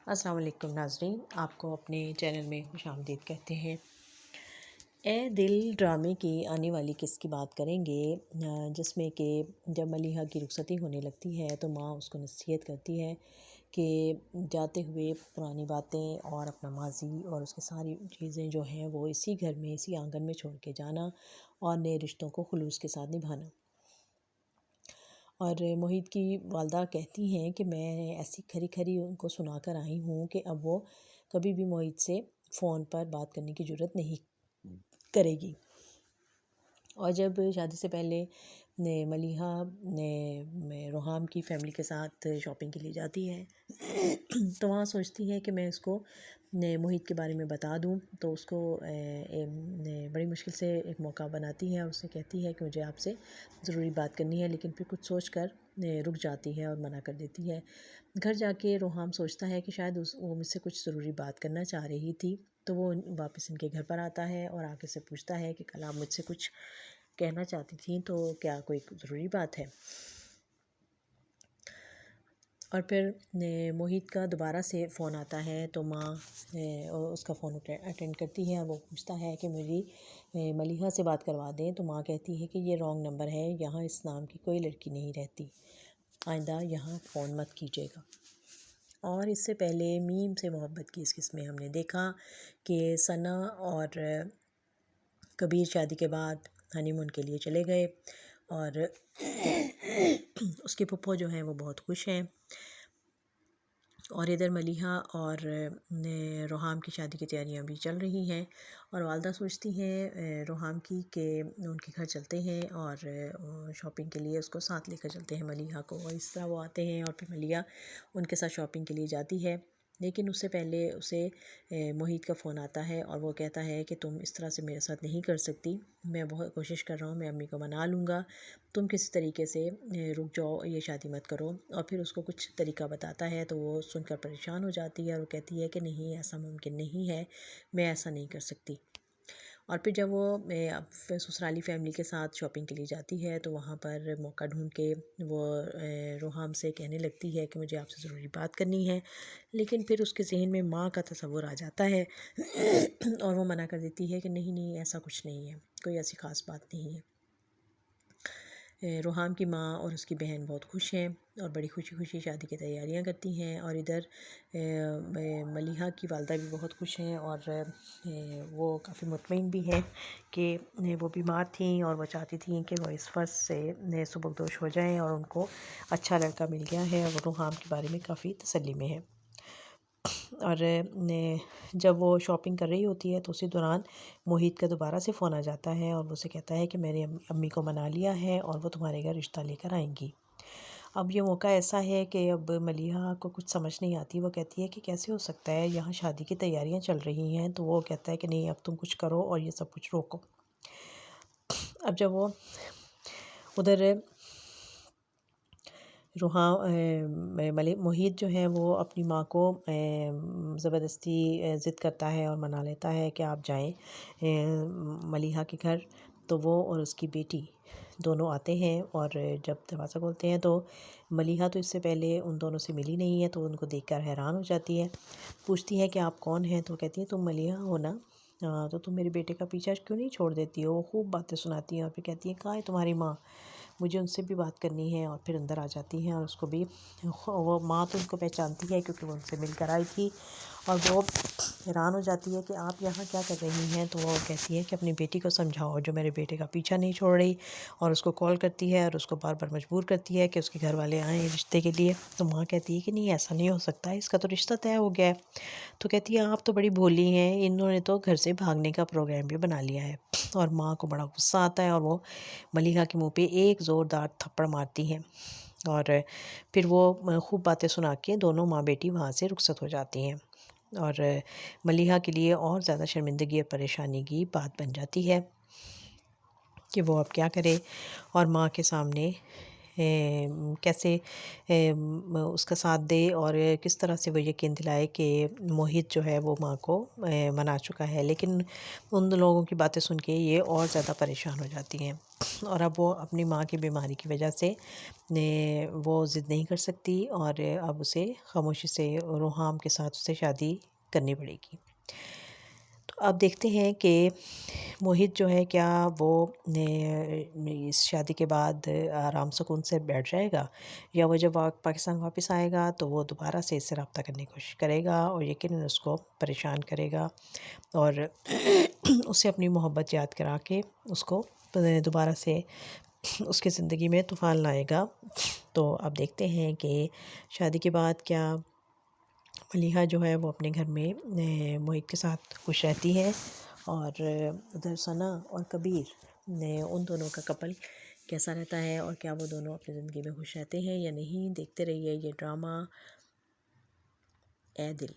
अस्सलाम वालेकुम नाज़रीन, आपको अपने चैनल में खुशामदीद कहते हैं। ए दिल ड्रामे की आने वाली किस्त की बात करेंगे, जिसमें कि जब मलिहा की रुखसती होने लगती है तो माँ उसको नसीहत करती है कि जाते हुए पुरानी बातें और अपना माजी और उसकी सारी चीज़ें जो हैं वो इसी घर में इसी आंगन में छोड़ के जाना और नए रिश्तों को खुलूस के साथ निभाना। और मोहित की वालदा कहती हैं कि मैं ऐसी खरी खरी उनको सुना कर आई हूँ कि अब वो कभी भी मोहित से फ़ोन पर बात करने की ज़रूरत नहीं करेगी। और जब शादी से पहले मलिहा रोहाम की फ़ैमिली के साथ शॉपिंग के लिए जाती है तो वहाँ सोचती है कि मैं उसको मोहित के बारे में बता दूँ, तो उसको बड़ी मुश्किल से एक मौका बनाती है और उससे कहती है कि मुझे आपसे ज़रूरी बात करनी है, लेकिन फिर कुछ सोच कर रुक जाती है और मना कर देती है। घर जाके रोहाम सोचता है कि शायद वो मुझसे कुछ ज़रूरी बात करना चाह रही थी, तो वो वापस इनके घर पर आता है और आके से पूछता है कि कल आप मुझसे कुछ कहना चाहती थी, तो क्या कोई ज़रूरी बात है। और फिर मोहित का दोबारा से फ़ोन आता है तो माँ उसका फ़ोन अटेंड करती है और वो पूछता है कि मेरी मलिहा से बात करवा दें, तो माँ कहती है कि ये रॉन्ग नंबर है, यहाँ इस नाम की कोई लड़की नहीं रहती, आइंदा यहाँ फ़ोन मत कीजिएगा। और इससे पहले मीम से मोहब्बत की इस किस्म में हमने देखा कि सना और कबीर शादी के बाद हनीमून के लिए चले गए और उसके फुप्पो जो हैं वो बहुत खुश हैं। और इधर मलिहा और रोहाम की शादी की तैयारियां भी चल रही हैं और वालदा सोचती हैं रोहाम की कि उनके घर चलते हैं और शॉपिंग के लिए उसको साथ लेकर चलते हैं मलिहा को, और इस तरह वो आते हैं और फिर मलिहा उनके साथ शॉपिंग के लिए जाती है। लेकिन उससे पहले उसे मोहित का फ़ोन आता है और वो कहता है कि तुम इस तरह से मेरे साथ नहीं कर सकती, मैं बहुत कोशिश कर रहा हूँ, मैं अम्मी को मना लूँगा, तुम किसी तरीके से रुक जाओ, ये शादी मत करो। और फिर उसको कुछ तरीका बताता है तो वो सुनकर परेशान हो जाती है और वो कहती है कि नहीं, ऐसा मुमकिन नहीं है, मैं ऐसा नहीं कर सकती। और फिर जब वो ससुराली फैमिली के साथ शॉपिंग के लिए जाती है तो वहाँ पर मौका ढूंढ के वो रोहाम से कहने लगती है कि मुझे आपसे ज़रूरी बात करनी है, लेकिन फिर उसके जहन में माँ का तस्वुर आ जाता है और वो मना कर देती है कि नहीं नहीं, ऐसा कुछ नहीं है, कोई ऐसी ख़ास बात नहीं है। रोहाम की माँ और उसकी बहन बहुत खुश हैं और बड़ी खुशी खुशी शादी की तैयारियां करती हैं। और इधर मलिहा की वालदा भी बहुत खुश हैं और वो काफ़ी मुतमईन भी हैं कि वो बीमार थी और वो चाहती थी कि वो इस फर्ज से सुबकदोश हो जाएं और उनको अच्छा लड़का मिल गया है, और रोहाम के बारे में काफ़ी तसल्ली में है। और जब वो शॉपिंग कर रही होती है तो उसी दौरान मोहित का दोबारा से फ़ोन आ जाता है और वो उसे कहता है कि मैंने अम्मी को मना लिया है और वो तुम्हारे घर रिश्ता लेकर आएंगी। अब ये मौका ऐसा है कि अब मलिहा को कुछ समझ नहीं आती, वो कहती है कि कैसे हो सकता है, यहाँ शादी की तैयारियां चल रही हैं। तो वो कहता है कि नहीं, अब तुम कुछ करो और ये सब कुछ रोको। अब जब वो उधर मोहित जो है वो अपनी माँ को ज़बरदस्ती ज़िद करता है और मना लेता है कि आप जाएं मलिहा के घर। तो वो और उसकी बेटी दोनों आते हैं और जब दरवाज़ा खोलते हैं तो मलिहा तो इससे पहले उन दोनों से मिली नहीं है, तो उनको देखकर हैरान हो जाती है। पूछती है कि आप कौन हैं, तो कहती है तुम मलिहा हो ना, तो तुम मेरे बेटे का पीछा क्यों नहीं छोड़ देती हो। वो खूब बातें सुनाती हैं और फिर कहती है कहाँ है तुम्हारी माँ, मुझे उनसे भी बात करनी है। और फिर अंदर आ जाती हैं और उसको भी वो माँ तो उनको पहचानती है क्योंकि वो उनसे मिलकर आई थी, और वो हैरान हो जाती है कि आप यहाँ क्या कर रही हैं। तो वो कहती है कि अपनी बेटी को समझाओ जो मेरे बेटे का पीछा नहीं छोड़ रही, और उसको कॉल करती है और उसको बार बार मजबूर करती है कि उसके घर वाले आएँ रिश्ते के लिए। तो माँ कहती है कि नहीं, ऐसा नहीं हो सकता, इसका तो रिश्ता तय हो गया है। तो कहती है आप तो बड़ी भोली हैं, इन्होंने तो घर से भागने का प्रोग्राम भी बना लिया है। और माँ को बड़ा गुस्सा आता है और वो मलिहा के मुंह पे एक ज़ोरदार थप्पड़ मारती हैं और फिर वो खूब बातें सुना के दोनों माँ बेटी वहाँ से रुखसत हो जाती हैं। और मलिहा के लिए और ज़्यादा शर्मिंदगी और परेशानी की बात बन जाती है कि वो अब क्या करे। और माँ के सामने कैसे उसका साथ दे और किस तरह से वो यकीन दिलाए कि मोहित जो है वो माँ को मना चुका है। लेकिन उन लोगों की बातें सुन के ये और ज़्यादा परेशान हो जाती हैं और अब वो अपनी माँ की बीमारी की वजह से वो ज़िद नहीं कर सकती और अब उसे खामोशी से रोहाम के साथ उसे शादी करनी पड़ेगी। तो अब देखते हैं कि मोहित जो है क्या वो इस शादी के बाद आराम सुकून से बैठ जाएगा, या वो जब पाकिस्तान वापस आएगा तो वो दोबारा से इससे रब्ता करने की कोशिश करेगा और यकीनन उसको परेशान करेगा और उसे अपनी मोहब्बत याद करा के उसको दोबारा से उसकी ज़िंदगी में तूफ़ान लाएगा। तो अब देखते हैं कि शादी के बाद क्या मलीहा जो है वो अपने घर में मोहित के साथ खुश रहती है और उधर सना और कबीर उन दोनों का कपल कैसा रहता है और क्या वो दोनों अपनी ज़िंदगी में खुश रहते हैं या नहीं। देखते रहिए ये ड्रामा ए दिल।